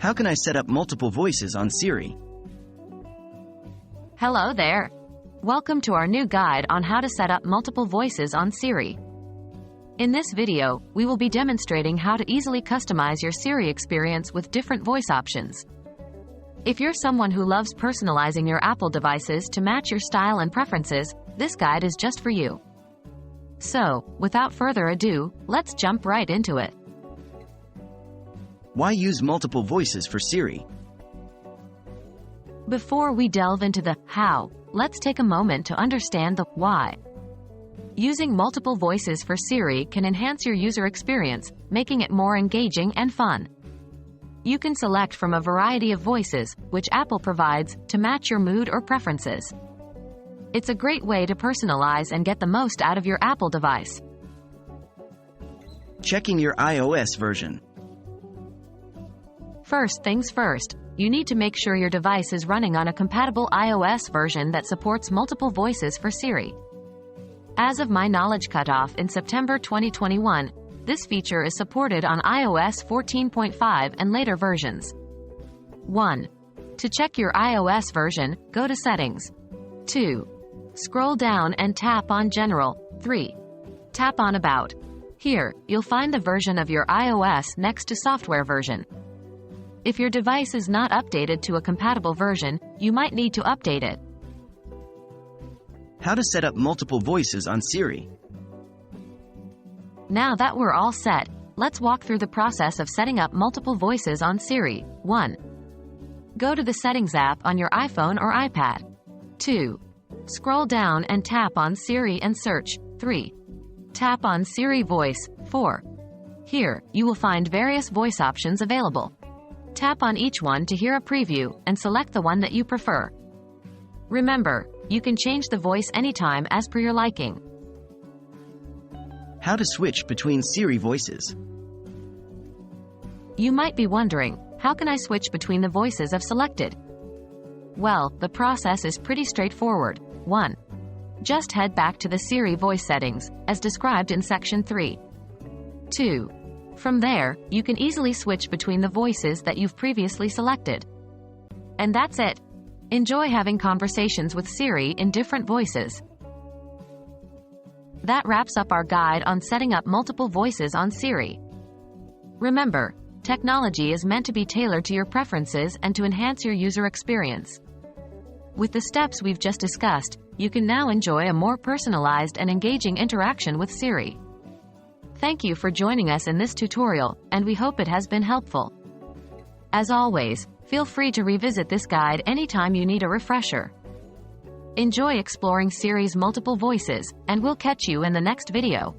How can I set up multiple voices on Siri? Hello there. Welcome to our new guide on how to set up multiple voices on Siri. In this video, we will be demonstrating how to easily customize your Siri experience with different voice options. If you're someone who loves personalizing your Apple devices to match your style and preferences, this guide is just for you. So, without further ado, let's jump right into it. Why use multiple voices for Siri? Before we delve into the how, let's take a moment to understand the why. Using multiple voices for Siri can enhance your user experience, making it more engaging and fun. You can select from a variety of voices, which Apple provides, to match your mood or preferences. It's a great way to personalize and get the most out of your Apple device. Checking your iOS version. First things first, you need to make sure your device is running on a compatible iOS version that supports multiple voices for Siri. As of my knowledge cutoff in September 2021, this feature is supported on iOS 14.5 and later versions. 1. To check your iOS version, go to Settings. 2. Scroll down and tap on General. 3. Tap on About. Here, you'll find the version of your iOS next to Software version. If your device is not updated to a compatible version, you might need to update it. How to set up multiple voices on Siri. Now that we're all set, let's walk through the process of setting up multiple voices on Siri. 1. Go to the Settings app on your iPhone or iPad. 2. Scroll down and tap on Siri and search. 3. Tap on Siri Voice. 4. Here, you will find various voice options available. Tap on each one to hear a preview, and select the one that you prefer. Remember, you can change the voice anytime as per your liking. How to switch between Siri voices. You might be wondering, how can I switch between the voices I've selected? Well, the process is pretty straightforward. 1. Just head back to the Siri voice settings, as described in Section 3. 2. From there, you can easily switch between the voices that you've previously selected. And that's it. Enjoy having conversations with Siri in different voices. That wraps up our guide on setting up multiple voices on Siri. Remember, technology is meant to be tailored to your preferences and to enhance your user experience. With the steps we've just discussed, you can now enjoy a more personalized and engaging interaction with Siri. Thank you for joining us in this tutorial, and we hope it has been helpful. As always, feel free to revisit this guide anytime you need a refresher. Enjoy exploring Siri's multiple voices, and we'll catch you in the next video.